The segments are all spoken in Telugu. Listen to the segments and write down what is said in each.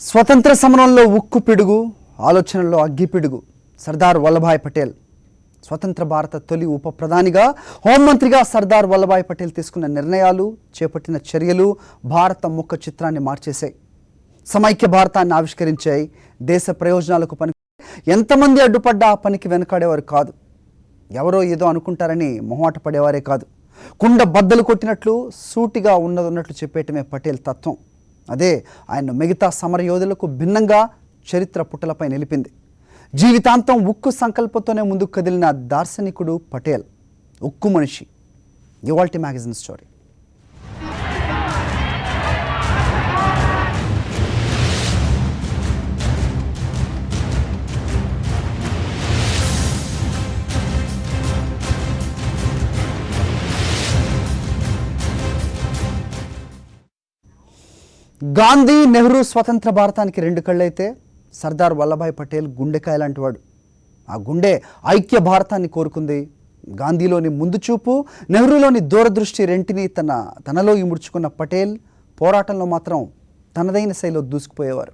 స్వతంత్ర సమరంలో ఉక్కు పిడుగు, ఆలోచనల్లో అగ్గిపిడుగు సర్దార్ వల్లభాయ్ పటేల్. స్వతంత్ర భారత తొలి ఉప ప్రధానిగా, హోంమంత్రిగా సర్దార్ వల్లభాయ్ పటేల్ తీసుకున్న నిర్ణయాలు, చేపట్టిన చర్యలు భారత ముఖ చిత్రాన్ని మార్చేశాయి. సమైక్య భారతాన్ని ఆవిష్కరించాయి. దేశ ప్రయోజనాలకు పని ఎంతమంది అడ్డుపడ్డా ఆ పనికి వెనకాడేవారు కాదు. ఎవరో ఏదో అనుకుంటారని మొహమాట పడేవారే కాదు. కుండ బద్దలు కొట్టినట్లు సూటిగా ఉన్నట్లు చెప్పేయటమే పటేల్ తత్వం. అదే ఆయన మిగతా సమరయోధులకు భిన్నంగా చరిత్ర పుటలపై నిలిపింది. జీవితాంతం ఉక్కు సంకల్పంతోనే ముందుకు కదిలిన దార్శనికుడు పటేల్, ఉక్కు మనిషి. ఇవాల్టి మ్యాగజైన్ స్టోరీ. గాంధీ, నెహ్రూ స్వతంత్ర భారతానికి రెండు కళ్ళైతే సర్దార్ వల్లభాయ్ పటేల్ గుండెకాయ లాంటి వాడు. ఆ గుండె ఐక్య భారతాన్ని కోరుకుంది. గాంధీలోని ముందు చూపు, నెహ్రూలోని దూరదృష్టి రెంటిని తనలో ఇముడ్చుకున్న పటేల్ పోరాటంలో మాత్రం తనదైన శైలిలో దూసుకుపోయేవారు.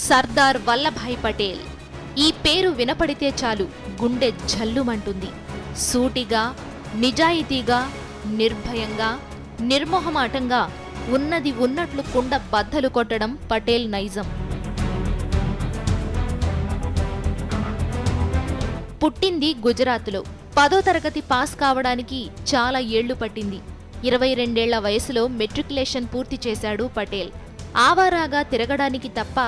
సర్దార్ వల్లభాయ్ పటేల్ ఈ పేరు వినపడితే చాలు గుండె జల్లుమంటుంది. సూటిగా, నిజాయితీగా, నిర్భయంగా, నిర్మోహమాటంగా ఉన్నది ఉన్నట్లు కుండ బద్దలు కొట్టడం పటేల్ నైజం. పుట్టింది గుజరాత్లో. 10వ తరగతి పాస్ కావడానికి చాలా ఏళ్లు పట్టింది. 22 ఏళ్ల వయసులో మెట్రికులేషన్ పూర్తి చేశాడు పటేల్. ఆవారాగా తిరగడానికి తప్ప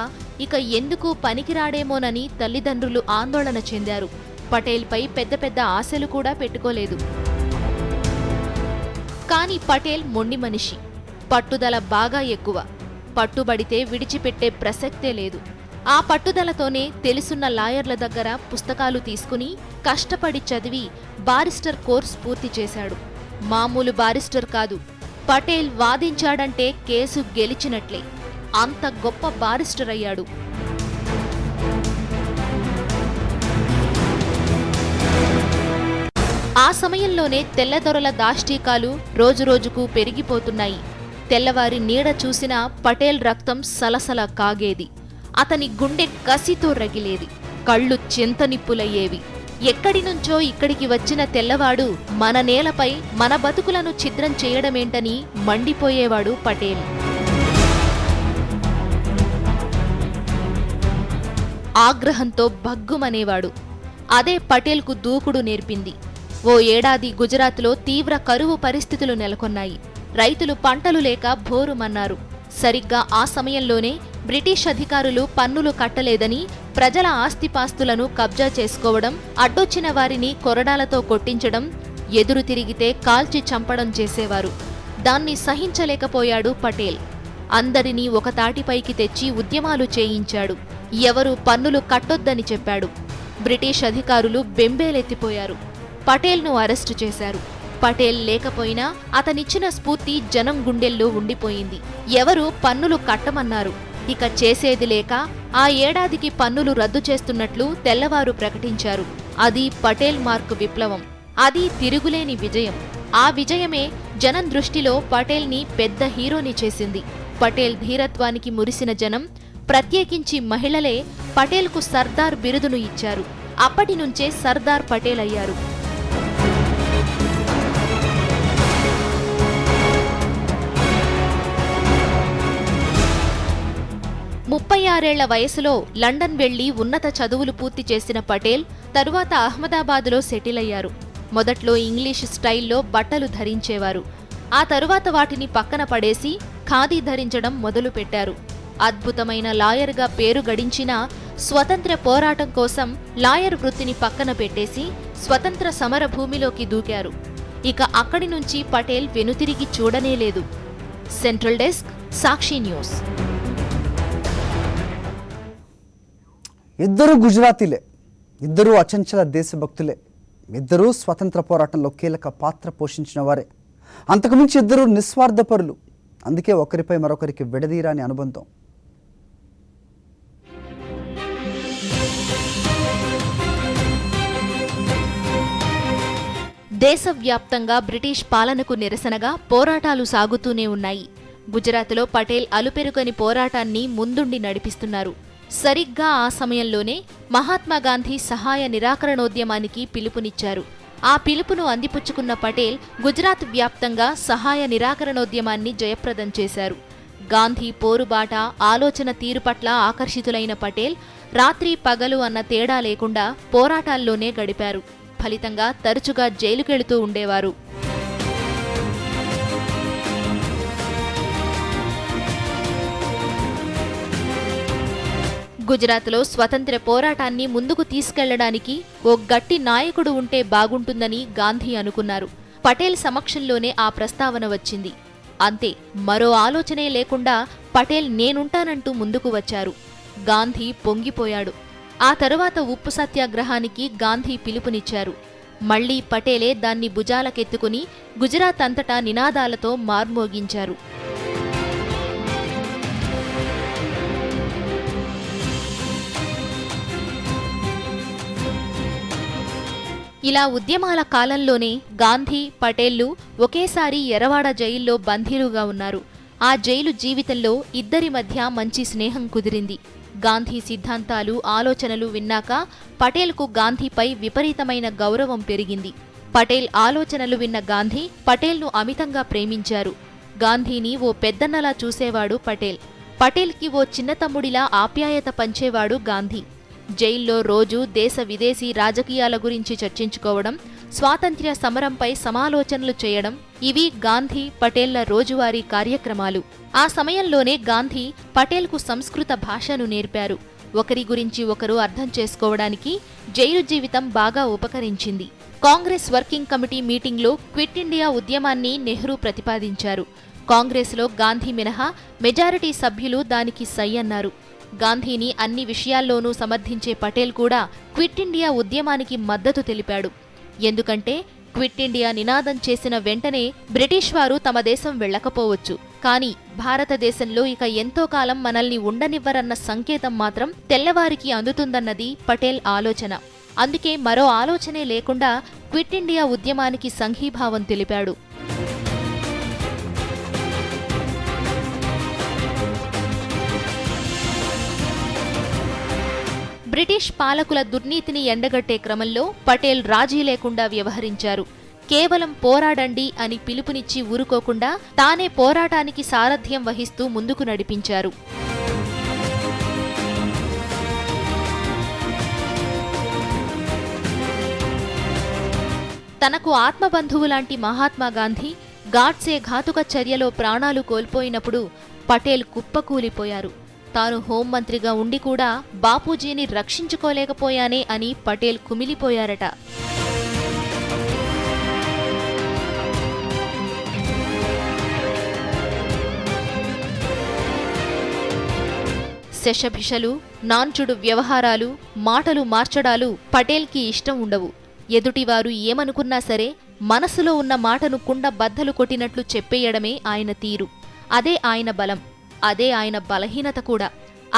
ఇక ఎందుకు పనికిరాడేమోనని తల్లిదండ్రులు ఆందోళన చెందారు. పటేల్పై పెద్ద పెద్ద ఆశలు కూడా పెట్టుకోలేదు. కానీ పటేల్ మొండి మనిషి. పట్టుదల బాగా ఎక్కువ. పట్టుబడితే విడిచిపెట్టే ప్రసక్తే లేదు. ఆ పట్టుదలతోనే తెలుసున్న లాయర్ల దగ్గర పుస్తకాలు తీసుకుని కష్టపడి చదివి బారిస్టర్ కోర్స్ పూర్తి చేశాడు. మామూలు బారిస్టర్ కాదు. పటేల్ వాదించాడంటే కేసు గెలిచినట్లే. అంత గొప్ప బారిస్టర్ అయ్యాడు. ఆ సమయంలోనే తెల్లదొరల దాష్టీకాలు రోజురోజుకు పెరిగిపోతున్నాయి. తెల్లవారి నీడ చూసినా పటేల్ రక్తం సలసల కాగేది. అతని గుండె కసితో రగిలేది. కళ్ళు చింతనిప్పులయ్యేవి. ఎక్కడి నుంచో ఇక్కడికి వచ్చిన తెల్లవాడు మన నేలపై మన బతుకులను ఛిద్రం చేయడమేంటని మండిపోయేవాడు పటేల్. ఆగ్రహంతో భగ్గుమనేవాడు. అదే పటేల్కు దూకుడు నేర్పింది. ఓ ఏడాది గుజరాత్లో తీవ్ర కరువు పరిస్థితులు నెలకొన్నాయి. రైతులు పంటలు లేక భోరుమన్నారు. సరిగ్గా ఆ సమయంలోనే బ్రిటిష్ అధికారులు పన్నులు కట్టలేదని ప్రజల ఆస్తిపాస్తులను కబ్జా చేసుకోవడం, అడ్డొచ్చిన వారిని కొరడాలతో కొట్టించడం, ఎదురు తిరిగితే కాల్చి చంపడం చేసేవారు. దాన్ని సహించలేకపోయాడు పటేల్. అందరినీ ఒక తాటిపైకి తెచ్చి ఉద్యమాలు చేయించాడు. ఎవరు పన్నులు కట్టొద్దని చెప్పాడు. బ్రిటిష్ అధికారులు బెంబేలెత్తిపోయారు. పటేల్ను అరెస్టు చేశారు. పటేల్ లేకపోయినా అతనిచ్చిన స్ఫూర్తి జనం గుండెల్లో ఉండిపోయింది. ఎవరు పన్నులు కట్టమన్నారు. ఇక చేసేది లేక ఆ ఏడాదికి పన్నులు రద్దు చేస్తున్నట్లు తెల్లవారు ప్రకటించారు. అది పటేల్ మార్క్ విప్లవం. అది తిరుగులేని విజయం. ఆ విజయమే జనం దృష్టిలో పటేల్ని పెద్ద హీరోని చేసింది. పటేల్ ధీరత్వానికి మురిసిన జనం, ప్రత్యేకించి మహిళలే పటేల్కు సర్దార్ బిరుదును ఇచ్చారు. అప్పటి నుంచే సర్దార్ పటేల్ అయ్యారు. 36 ఏళ్ల వయసులో లండన్ వెళ్లి ఉన్నత చదువులు పూర్తి చేసిన పటేల్ తరువాత అహ్మదాబాద్లో సెటిల్ అయ్యారు. మొదట్లో ఇంగ్లీష్ స్టైల్లో బట్టలు ధరించేవారు. ఆ తరువాత వాటిని పక్కన పడేసి ఖాదీ ధరించడం మొదలుపెట్టారు. అద్భుతమైన లాయర్గా పేరు గడించినా స్వతంత్ర పోరాటం కోసం లాయర్ వృత్తిని పక్కన పెట్టేసి స్వతంత్ర సమర భూమిలోకి దూకారు. ఇక అక్కడి నుంచి పటేల్ వెనుతిరిగి చూడనేలేదు. సెంట్రల్ డెస్క్, సాక్షి న్యూస్. ఇద్దరు గుజరాతీలే, ఇద్దరూ అచంచల దేశభక్తులే, ఇద్దరూ స్వతంత్ర పోరాటంలో కీలక పాత్ర పోషించిన వారే. అంతకుమించి ఇద్దరు నిస్వార్థపరులు. అందుకే ఒకరిపై మరొకరికి విడదీరాని అనుబంధం. దేశవ్యాప్తంగా బ్రిటిష్ పాలనకు నిరసనగా పోరాటాలు సాగుతూనే ఉన్నాయి. గుజరాత్లో పటేల్ అలుపెరుగని పోరాటాన్ని ముందుండి నడిపిస్తున్నారు. సరిగ్గా ఆ సమయంలోనే మహాత్మాగాంధీ సహాయ నిరాకరణోద్యమానికి పిలుపునిచ్చారు. ఆ పిలుపును అందిపుచ్చుకున్న పటేల్ గుజరాత్ వ్యాప్తంగా సహాయ నిరాకరణోద్యమాన్ని జయప్రదం చేశారు. గాంధీ పోరుబాట, ఆలోచన తీరు పట్ల ఆకర్షితులైన పటేల్ రాత్రి పగలు అన్న తేడా లేకుండా పోరాటాల్లోనే గడిపారు. ఫలితంగా తరచుగా జైలుకెళుతూ ఉండేవారు. గుజరాత్లో స్వతంత్ర పోరాటాన్ని ముందుకు తీసుకెళ్లడానికి ఓ గట్టి నాయకుడు ఉంటే బాగుంటుందని గాంధీ అనుకున్నారు. పటేల్ సమక్షంలోనే ఆ ప్రస్తావన వచ్చింది. అంతే, మరో ఆలోచనే లేకుండా పటేల్ నేనుంటానంటూ ముందుకు వచ్చారు. గాంధీ పొంగిపోయాడు. ఆ తరువాత ఉప్పు సత్యాగ్రహానికి గాంధీ పిలుపునిచ్చారు. మళ్లీ పటేలే దాన్ని భుజాలకెత్తుకుని గుజరాత్ అంతటా నినాదాలతో మార్మోగించారు. ఇలా ఉద్యమాల కాలంలోనే గాంధీ, పటేళ్లు ఒకేసారి ఎర్రవాడ జైల్లో బందీలుగా ఉన్నారు. ఆ జైలు జీవితంలో ఇద్దరి మధ్య మంచి స్నేహం కుదిరింది. గాంధీ సిద్ధాంతాలు, ఆలోచనలు విన్నాక పటేల్కు గాంధీపై విపరీతమైన గౌరవం పెరిగింది. పటేల్ ఆలోచనలు విన్న గాంధీ పటేల్ను అమితంగా ప్రేమించారు. గాంధీని ఓ పెద్దన్నలా చూసేవాడు పటేల్. పటేల్కి ఓ చిన్న తమ్ముడిలా ఆప్యాయత పంచేవాడు గాంధీ. జైల్లో రోజూ దేశ విదేశీ రాజకీయాల గురించి చర్చించుకోవడం, స్వాతంత్ర్య సమరంపై సమాలోచనలు చేయడం ఇవి గాంధీ, పటేళ్ల రోజువారీ కార్యక్రమాలు. ఆ సమయంలోనే గాంధీ పటేల్కు సంస్కృత భాషను నేర్పారు. ఒకరి గురించి ఒకరు అర్థం చేసుకోవడానికి జైలు జీవితం బాగా ఉపకరించింది. కాంగ్రెస్ వర్కింగ్ కమిటీ మీటింగ్లో క్విట్ ఇండియా ఉద్యమాన్ని నెహ్రూ ప్రతిపాదించారు. కాంగ్రెస్లో గాంధీ మినహా మెజారిటీ సభ్యులు దానికి సై అన్నారు. గాంధీని అన్ని విషయాల్లోనూ సమర్థించే పటేల్ కూడా క్విట్ ఇండియా ఉద్యమానికి మద్దతు తెలిపాడు. ఎందుకంటే క్విట్ ఇండియా నినాదం చేసిన వెంటనే బ్రిటిష్ వారు తమ దేశం వెళ్లకపోవచ్చు, కానీ భారతదేశంలో ఇక ఎంతో కాలం మనల్ని ఉండనివ్వరన్న సంకేతం మాత్రం తెల్లవారికి అందుతుందన్నది పటేల్ ఆలోచన. అందుకే మరో ఆలోచనే లేకుండా క్విట్ ఇండియా ఉద్యమానికి సంఘీభావం తెలిపాడు. బ్రిటిష్ పాలకుల దుర్నీతిని ఎండగట్టే క్రమంలో పటేల్ రాజీ లేకుండా వ్యవహరించారు. కేవలం పోరాడండి అని పిలుపునిచ్చి ఊరుకోకుండా తానే పోరాటానికి సారథ్యం వహిస్తూ ముందుకు నడిపించారు. తనకు ఆత్మబంధువులాంటి మహాత్మాగాంధీ గాడ్సే ఘాతుక చర్యలో ప్రాణాలు కోల్పోయినప్పుడు పటేల్ కుప్పకూలిపోయారు. తాను హోంమంత్రిగా ఉండి కూడా బాపూజీని రక్షించుకోలేకపోయానే అని పటేల్ కుమిలిపోయారట. శషభిషలు, నాన్చుడు వ్యవహారాలు, మాటలు మార్చడాలు పటేల్కి ఇష్టం ఉండవు. ఎదుటివారు ఏమనుకున్నా సరే మనసులో ఉన్న మాటను కుండ బద్దలు కొట్టినట్లు చెప్పేయడమే ఆయన తీరు. అదే ఆయన బలం, అదే ఆయన బలహీనత కూడా.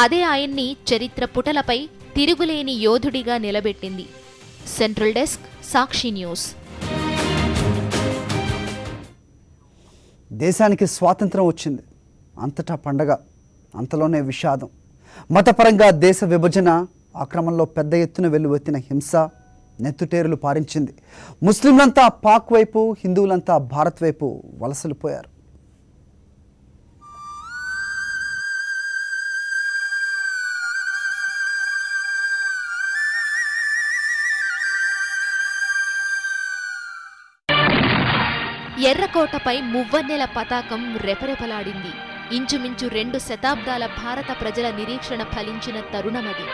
అదే ఆయన్ని చరిత్ర పుటలపై తిరుగులేని యోధుడిగా నిలబెట్టింది. సెంట్రల్ డెస్క్, సాక్షి న్యూస్. దేశానికి స్వాతంత్రం వచ్చింది, అంతటా పండగ, అంతలోనే విషాదం. మతపరంగా దేశ విభజన, ఆ క్రమంలో పెద్ద ఎత్తున వెల్లువెత్తిన హింస నెత్తుటేరులు పారించింది. ముస్లింలంతా పాక్ వైపు, హిందువులంతా భారత్ వైపు వలసలు పోయారు. ఎర్రకోటపై మువ్వన్నెల పతాకం రెపరెపలాడింది. ఇంచుమించు 2 శతాబ్దాల భారత ప్రజల నిరీక్షణ ఫలించిన తరుణమది.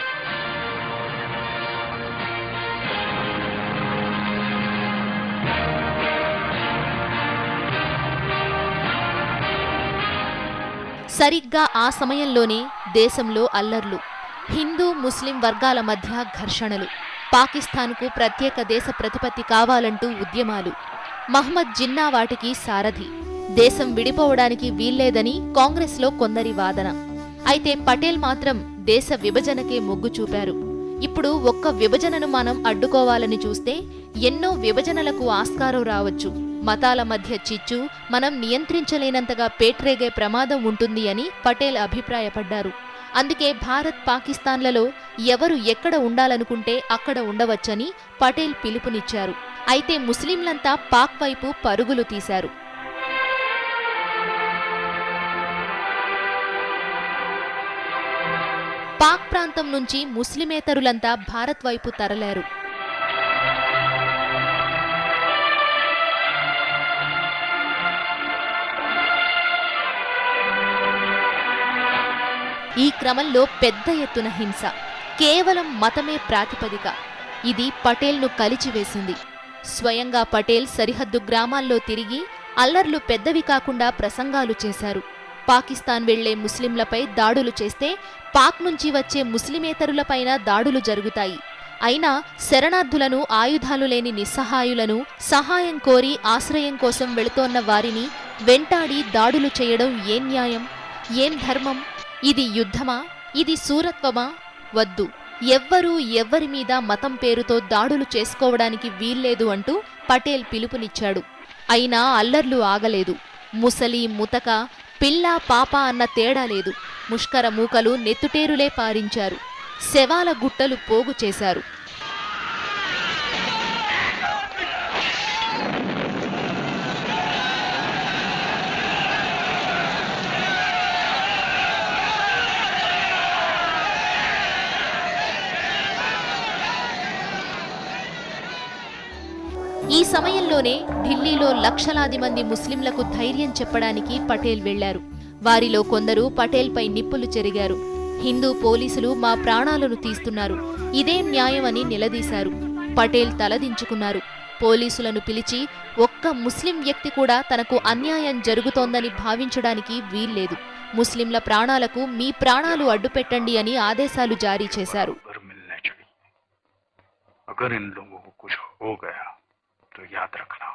సరిగ్గా ఆ సమయంలోనే దేశంలో అల్లర్లు, హిందూ ముస్లిం వర్గాల మధ్య ఘర్షణలు, పాకిస్తాన్కు ప్రత్యేక దేశ ప్రతిపత్తి కావాలంటూ ఉద్యమాలు. మహ్మద్ జిన్నా వాటికి సారథి. దేశం విడిపోవడానికి వీల్లేదని కాంగ్రెస్లో కొందరి వాదన. అయితే పటేల్ మాత్రం దేశ విభజనకే మొగ్గు చూపారు. ఇప్పుడు ఒక్క విభజనను మనం అడ్డుకోవాలని చూస్తే ఎన్నో విభజనలకు ఆస్కారం రావచ్చు. మతాల మధ్య చిచ్చు మనం నియంత్రించలేనంతగా పేట్రేగే ప్రమాదం ఉంటుంది అని పటేల్ అభిప్రాయపడ్డారు. అందుకే భారత్ పాకిస్తాన్లలో ఎవరు ఎక్కడ ఉండాలనుకుంటే అక్కడ ఉండవచ్చని పటేల్ పిలుపునిచ్చారు. అయితే ముస్లింలంతా పాక్ వైపు పరుగులు తీశారు. పాక్ ప్రాంతం నుంచి ముస్లిమేతరులంతా భారత్ వైపు తరలారు. ఈ క్రమంలో పెద్ద ఎత్తున హింస, కేవలం మతమే ప్రాతిపదిక, ఇది పటేల్ను కలిచివేసింది. స్వయంగా పటేల్ సరిహద్దు గ్రామాల్లో తిరిగి అల్లర్లు పెద్దవి కాకుండా ప్రసంగాలు చేశారు. పాకిస్తాన్ వెళ్లే ముస్లింలపై దాడులు చేస్తే పాక్ నుంచి వచ్చే ముస్లిమేతరులపైన దాడులు జరుగుతాయి. అయినా శరణార్థులను, ఆయుధాలు లేని నిస్సహాయులను, సహాయం కోరి ఆశ్రయం కోసం వెళుతోన్న వారిని వెంటాడి దాడులు చేయడం ఏం న్యాయం, ఏం ధర్మం? ఇది యుద్ధమా? ఇది శూరత్వమా? వద్దు, ఎవ్వరూ ఎవ్వరి మీద మతం పేరుతో దాడులు చేసుకోవడానికి వీల్లేదు అంటూ పటేల్ పిలుపునిచ్చాడు. అయినా అల్లర్లు ఆగలేదు. ముసలి, ముతక, పిల్ల, పాప అన్న తేడా లేదు. ముష్కర మూకలు నెత్తుటేరులే పారించారు. శవాల గుట్టలు పోగు చేశారు. ఈ సమయంలోనే ఢిల్లీలో లక్షలాది మంది ముస్లింలకు ధైర్యం చెప్పడానికి పటేల్ వెళ్లారు. వారిలో కొందరు పటేల్పై నిప్పులు చెరిగారు. హిందూ పోలీసులు మా ప్రాణాలను తీస్తున్నారు, ఇదేం న్యాయమని నిలదీశారు. పటేల్ తలదించుకున్నారు. పోలీసులను పిలిచి ఒక్క ముస్లిం వ్యక్తి కూడా తనకు అన్యాయం జరుగుతోందని భావించడానికి వీల్లేదు, ముస్లింల ప్రాణాలకు మీ ప్రాణాలు అడ్డుపెట్టండి అని ఆదేశాలు జారీ చేశారు. तो याद रखना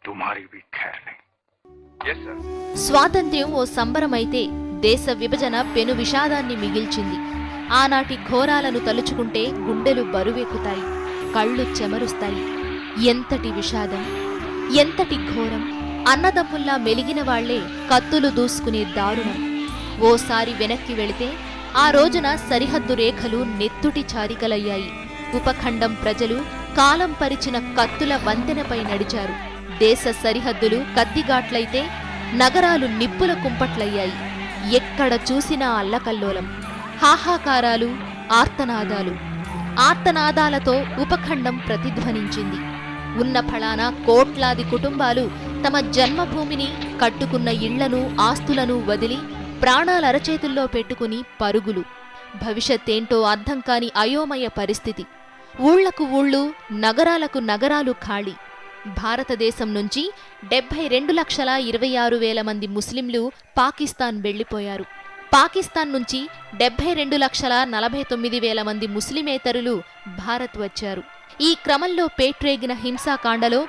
तुम्हारी भी खैर नहीं. Yes, sir. స్వాతంత్ర్యం ఓ సంబరమైతే దేశ విభజన పెను విషాదాన్ని మిగిల్చింది. ఆనాటి ఘోరాలను తలుచుకుంటే గుండెలు బరువెక్కుతాయి, కళ్ళు చెమరుస్తాయి. ఎంతటి విషాదం, ఎంతటి ఘోరం! అన్నదమ్ముల్లా మెలిగిన వాళ్లే కత్తులు దూసుకునే దారుణం. ఓసారి వెనక్కి వెళితే ఆ రోజున సరిహద్దు రేఖలు నెత్తుటి చారికలయ్యాయి. ఉపఖండం ప్రజలు కాలం పరిచిన కత్తుల వంతెనపై నడిచారు. దేశ సరిహద్దులు కత్తిగాట్లయితే నగరాలు నిప్పుల కుంపట్లయ్యాయి. ఎక్కడ చూసినా అల్లకల్లోలం, హాహాకారాలు, ఆర్తనాదాలు. ఆర్తనాదాలతో ఉపఖండం ప్రతిధ్వనించింది. ఉన్న ఫళాన కోట్లాది కుటుంబాలు తమ జన్మభూమిని, కట్టుకున్న ఇళ్లను, ఆస్తులను వదిలి ప్రాణాలరచేతుల్లో పెట్టుకుని పరుగులు. భవిష్యత్తేంటో అర్థం కాని అయోమయ పరిస్థితి. ఊళ్లకు ఊళ్ళు, నగరాలకు నగరాలు ఖాళీ. భారతదేశం నుంచి 72,26,000 మంది ముస్లింలు పాకిస్తాన్ వెళ్లిపోయారు. పాకిస్తాన్ నుంచి 72,49,000 మంది ముస్లిమేతరులు భారత్ వచ్చారు. ఈ క్రమంలో పేట్రేగిన హింసాకాండలో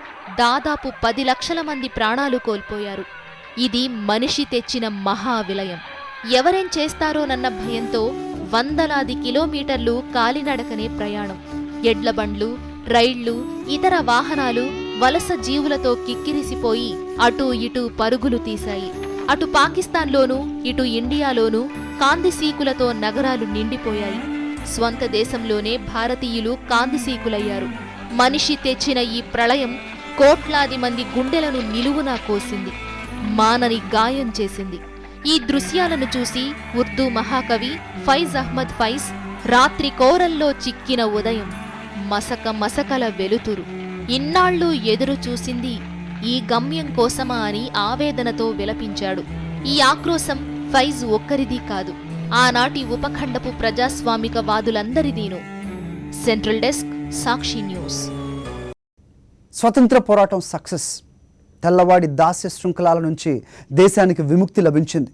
దాదాపు 10 లక్షల మంది ప్రాణాలు కోల్పోయారు. ఇది మనిషి తెచ్చిన మహావిలయం. ఎవరేం చేస్తారోనన్న భయంతో వందలాది కిలోమీటర్లు కాలినడకనే ప్రయాణం. ఎడ్లబండ్లు, రైళ్లు, ఇతర వాహనాలు వలస జీవులతో కిక్కిరిసిపోయి అటూ ఇటూ పరుగులు తీశాయి. అటు పాకిస్తాన్లోనూ ఇటు ఇండియాలోనూ కాందిసీకులతో నగరాలు నిండిపోయాయి. స్వంత దేశంలోనే భారతీయులు కాందిసీకులయ్యారు. మనిషి తెచ్చిన ఈ ప్రళయం కోట్లాది మంది గుండెలను నిలువునా కోసింది, మానని గాయం చేసింది. ఈ దృశ్యాలను చూసి ఉర్దూ మహాకవి ఫైజ్ అహ్మద్ ఫైజ్ రాత్రి కోరల్లో చిక్కిన ఉదయం, మసక మసకల వెలుతురు, ఇన్నాళ్ళు ఎదురు చూసింది ఈ గమ్యం కోసమా అని ఆవేదనతో విలపించాడు. ఈ ఆక్రోశం ఫైజ్ ఒక్కరిదీ కాదు, ఆనాటి ఉపఖండపు ప్రజాస్వామిక వాదులందరిదీను. సెంట్రల్ డెస్క్, సాక్షి న్యూస్. స్వతంత్ర పోరాటం సక్సెస్. తెల్లవాడి దాస్య శృంఖలాల నుంచి దేశానికి విముక్తి లభించింది.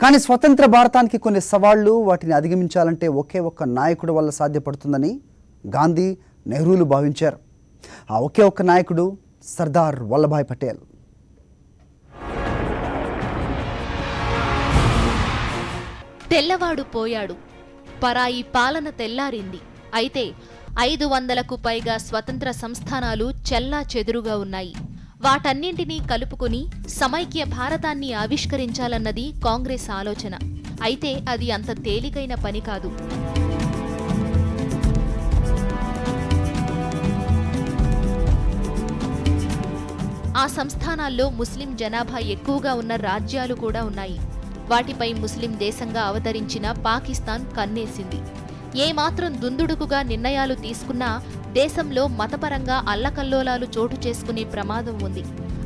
కానీ స్వతంత్ర భారతానికి కొన్ని సవాళ్లు, వాటిని అధిగమించాలంటే ఒకే ఒక్క నాయకుడు వల్ల సాధ్యపడుతుందని గాంధీ, నెహ్రూలు భావించారు. ఆ ఒకే ఒక్క నాయకుడు సర్దార్ వల్లభాయ్ పటేల్. తెల్లవాడు పోయాడు, పరాయి పాలన తెల్లారింది. అయితే 500కు పైగా స్వతంత్ర సంస్థానాలు చెల్లా చెదురుగా ఉన్నాయి. వాటన్నింటినీ కలుపుకుని సమైక్య భారతాన్ని ఆవిష్కరించాలన్నది కాంగ్రెస్ ఆలోచన. అయితే అది అంత తేలికైన పని కాదు. ఆ సంస్థానాల్లో ముస్లిం జనాభా ఎక్కువగా ఉన్న రాజ్యాలు కూడా ఉన్నాయి. వాటిపై ముస్లిం దేశంగా అవతరించిన పాకిస్తాన్ కన్నేసింది. ఏమాత్రం దుందుడుకుగా నిర్ణయాలు తీసుకున్నా దేశంలో మతపరంగా అల్లకల్లోలాలు చోటు చేసుకునే ప్రమాదం ఉంది.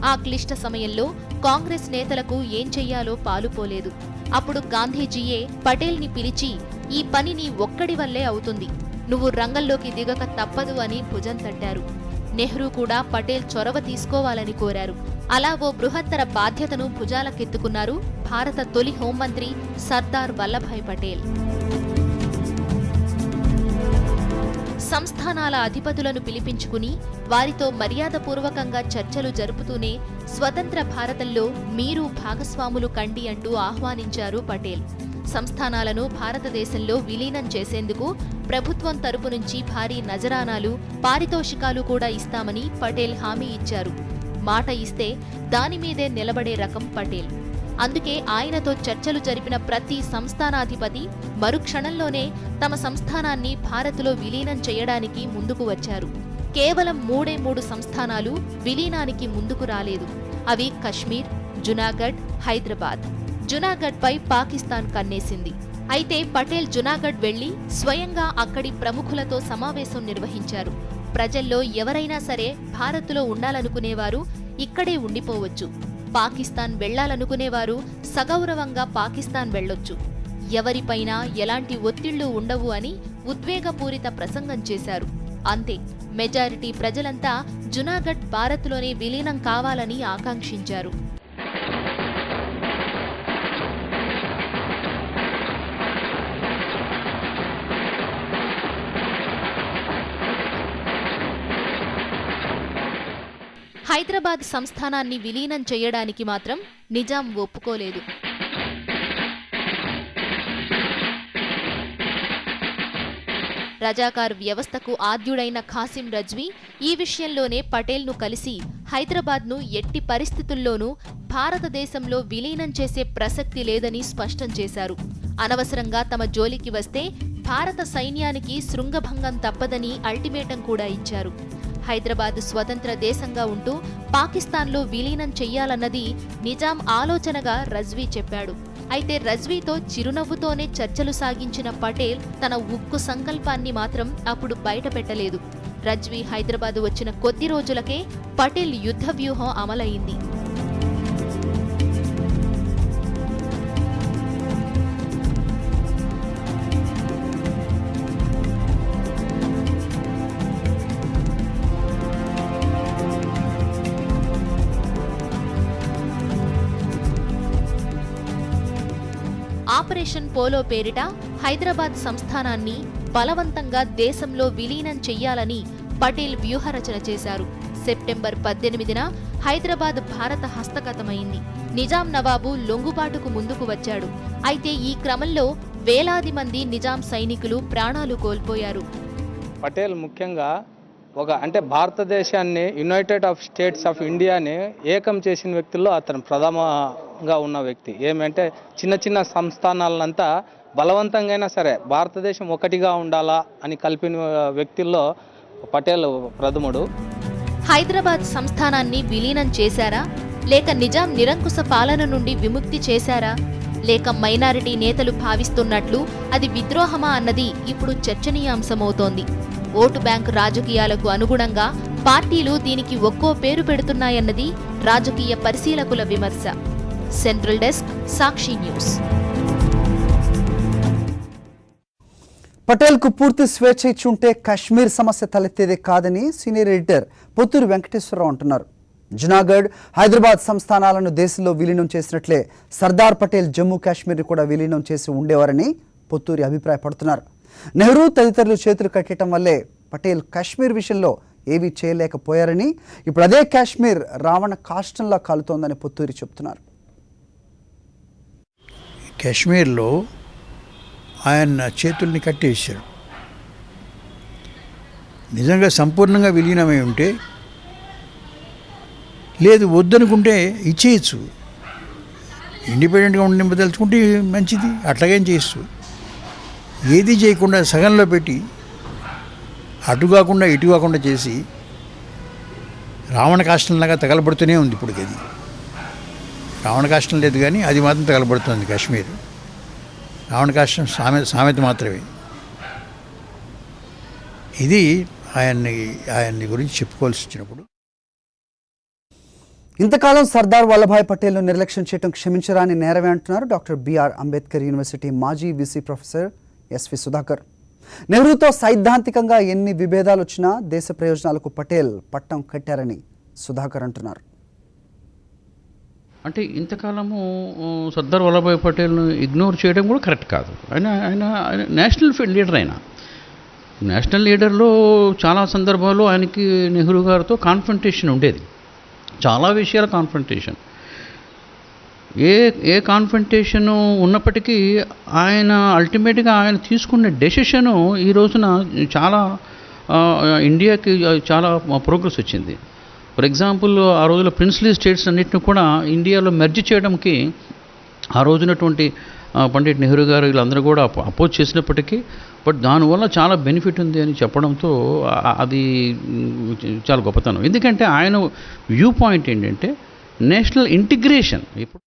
ఆ క్లిష్ట సమయంలో కాంగ్రెస్ నేతలకు ఏం చెయ్యాలో పాలుపోలేదు. అప్పుడు గాంధీజీయే పటేల్ని పిలిచి, ఈ పని నీ ఒక్కడి వల్లే అవుతుంది, నువ్వు రంగంలోకి దిగక తప్పదు అని భుజం తట్టారు. నెహ్రూ కూడా పటేల్ చొరవ తీసుకోవాలని కోరారు. అలా ఓ బృహత్తర బాధ్యతను భుజాలకెత్తుకున్నారు భారత తొలి హోంమంత్రి సర్దార్ వల్లభాయ్ పటేల్. సంస్థానాల అధిపతులను పిలిపించుకుని వారితో మర్యాదపూర్వకంగా చర్చలు జరుపుతూనే స్వతంత్ర భారతంలో మీరు భాగస్వాములు కండి అంటూ ఆహ్వానించారు పటేల్. సంస్థానాలను భారతదేశంలో విలీనం చేసేందుకు ప్రభుత్వం తరపు నుంచి భారీ నజరానాలు, పారితోషికాలు కూడా ఇస్తామని పటేల్ హామీ ఇచ్చారు. మాట ఇస్తే దానిమీదే నిలబడే రకం పటేల్. అందుకే ఆయనతో చర్చలు జరిపిన ప్రతి సంస్థానాధిపతి మరుక్షణంలోనే తమ సంస్థానాన్ని భారత్లో విలీనం చేయడానికి ముందుకు వచ్చారు. కేవలం 3 సంస్థానాలు విలీనానికి ముందుకు రాలేదు. అవి కశ్మీర్, జునాగఢ్, హైదరాబాద్. జునాగఢ్పై పాకిస్తాన్ కన్నేసింది. అయితే పటేల్ జునాగఢ్ వెళ్లి స్వయంగా అక్కడి ప్రముఖులతో సమావేశం నిర్వహించారు. ప్రజల్లో ఎవరైనా సరే భారత్లో ఉండాలనుకునేవారు ఇక్కడే ఉండిపోవచ్చు, పాకిస్తాన్ వెళ్లాలనుకునేవారు సగౌరవంగా పాకిస్తాన్ వెళ్లొచ్చు, ఎవరిపైనా ఎలాంటి ఒత్తిళ్లు ఉండవు అని ఉద్వేగపూరిత ప్రసంగం చేశారు. అంతే, మెజారిటీ ప్రజలంతా జునాగఢ్ భారత్లోనే విలీనం కావాలని ఆకాంక్షించారు. హైదరాబాద్ సంస్థానాన్ని విలీనం చేయడానికి మాత్రం నిజాం ఒప్పుకోలేదు. రజాకార్ వ్యవస్థకు ఆద్యుడైన ఖాసిం రజ్వీ ఈ విషయంలోనే పటేల్ను కలిసి హైదరాబాద్ను ఎట్టి పరిస్థితుల్లోనూ భారతదేశంలో విలీనం చేసే ప్రసక్తి లేదని స్పష్టం చేశారు. అనవసరంగా తమ జోలికి వస్తే భారత సైన్యానికి శృంగభంగం తప్పదని అల్టిమేటం కూడా ఇచ్చారు. హైదరాబాద్ స్వతంత్ర దేశంగా ఉంటూ పాకిస్తాన్లో విలీనం చెయ్యాలన్నది నిజాం ఆలోచనగా రజ్వీ చెప్పాడు. అయితే రజ్వీతో చిరునవ్వుతోనే చర్చలు సాగించిన పటేల్ తన ఉక్కు సంకల్పాన్ని మాత్రం అప్పుడు బయటపెట్టలేదు. రజ్వీ హైదరాబాద్ వచ్చిన కొద్ది రోజులకే పటేల్ యుద్ధ వ్యూహం అమలైంది. ఆపరేషన్ పోలో పేరిట హైదరాబాద్ సంస్థానాన్ని బలవంతంగా దేశంలో విలీనం చెయ్యాలని పటేల్ వ్యూహరచన చేశారు. సెప్టెంబర్ 18న హైదరాబాద్ భారత హస్తగతమైంది. నిజాం నవాబు లొంగుబాటుకు ముందుకు వచ్చాడు. అయితే ఈ క్రమంలో వేలాది మంది నిజాం సైనికులు ప్రాణాలు కోల్పోయారు. పటేల్ ముఖ్యంగా అంటే భారతదేశాన్ని యునైటెడ్ స్టేట్స్ ఆఫ్ ఇండియాని ఏకం చేసిన వ్యక్తుల్లో అతను ప్రథమంగా ఉన్న వ్యక్తి. ఏమంటే చిన్న చిన్న సంస్థానాలంతా బలవంతంగా సరే భారతదేశం ఒకటిగా ఉండాలా అని కలిపిన వ్యక్తుల్లో పటేల్ ప్రథముడు. హైదరాబాద్ సంస్థానాన్ని విలీనం చేశారా, లేక నిజాం నిరంకుశ పాలన నుండి విముక్తి చేశారా, లేక మైనారిటీ నేతలు భావిస్తున్నట్లు అది విద్రోహమా అన్నది ఇప్పుడు చర్చనీయాంశమవుతోంది. ఓటు బ్యాంక్ రాజకీయాలకు అనుగుణంగా పార్టీలు దీనికి ఒక్కో పేరు పెడుతున్నాయన్నది రాజకీయ పరిశీలకుల విమర్శ. సెంట్రల్ డెస్క్, సాక్షి న్యూస్. పటేల్కు పూర్తి స్వేచ్ఛ ఇచ్చుంటే కాశ్మీర్ సమస్య తలెత్తేదే కాదని సీనియర్ ఎడిటర్ పొత్తూరు వెంకటేశ్వరరావు అంటున్నారు. జునాగఢ్, హైదరాబాద్ సంస్థానాలను దేశంలో విలీనం చేసినట్లే సర్దార్ పటేల్ జమ్మూ కాశ్మీర్ని కూడా విలీనం చేసి ఉండేవారని పొత్తూరి అభిప్రాయపడుతున్నారు. నెహ్రూ తదితరులు చేతులు కట్టడం వల్లే పటేల్ కాశ్మీర్ విషయంలో ఏవీ చేయలేకపోయారని, ఇప్పుడు అదే కాశ్మీర్ రావణ కాష్టంలా కాలుతోందని పొత్తూరి చెబుతున్నారు. కాశ్మీర్లో ఆయన చేతుల్ని కట్టేశారు. నిజంగా సంపూర్ణంగా విలీనమై ఉంటే, లేదు వద్దనుకుంటే ఇచ్చేయచ్చు, ఇండిపెండెంట్గా ఉండిపోదలుచుకుంటే మంచిది, అట్లాగేం చేయొచ్చు. ఏది చేయకుండా సగంలో పెట్టి అటు కాకుండా ఇటు కాకుండా చేసి రావణ కాష్టంలాగా తగలబడుతూనే ఉంది. ఇప్పుడు అది రావణ కాష్టం లేదు కానీ అది మాత్రం తగలబడుతుంది. కాశ్మీర్ రావణ కాష్టం సామెత మాత్రమే. ఇది ఆయన్ని గురించి చెప్పుకోవాల్సి వచ్చినప్పుడు. ఇంతకాలం సర్దార్ వల్లభాయ్ పటేల్ను నిర్లక్ష్యం చేయడం క్షమించరాని నేరమే అంటున్నారు డాక్టర్ బిఆర్ అంబేద్కర్ యూనివర్సిటీ మాజీ వీసీ ప్రొఫెసర్ ఎస్వి సుధాకర్. నెహ్రూతో సైద్ధాంతికంగా ఎన్ని విభేదాలు వచ్చినా దేశ ప్రయోజనాలకు పటేల్ పట్టం కట్టారని సుధాకర్ అంటున్నారు. అంటే ఇంతకాలము సర్దార్ వల్లభాయ్ పటేల్ను ఇగ్నోర్ చేయడం కూడా కరెక్ట్ కాదు. ఆయన నేషనల్ లీడర్. నేషనల్ లీడర్లో చాలా సందర్భాల్లో ఆయనకి నెహ్రూ గారితో కాన్ఫ్రంటేషన్ ఉండేది, చాలా విషయాల కాన్ఫ్రంటేషన్. ఏ కాన్ఫ్రంటేషను ఉన్నప్పటికీ ఆయన అల్టిమేట్గా ఆయన తీసుకున్న డెసిషను ఈ రోజున చాలా ఇండియాకి చాలా ప్రోగ్రెస్ వచ్చింది. ఫర్ ఎగ్జాంపుల్, ఆ రోజుల్లో ప్రిన్స్లీ స్టేట్స్ అన్నింటిని కూడా ఇండియాలో మెర్జ్ చేయడానికి ఆ రోజునటువంటి పండిట్ నెహ్రూ గారు వీళ్ళందరూ కూడా అపోజ్ చేసినప్పటికీ, బట్ దానివల్ల చాలా బెనిఫిట్ ఉంది అని చెప్పడంతో అది చాలా గొప్పతనం. ఎందుకంటే ఆయన వ్యూ పాయింట్ ఏంటంటే నేషనల్ ఇంటిగ్రేషన్. ఇప్పుడు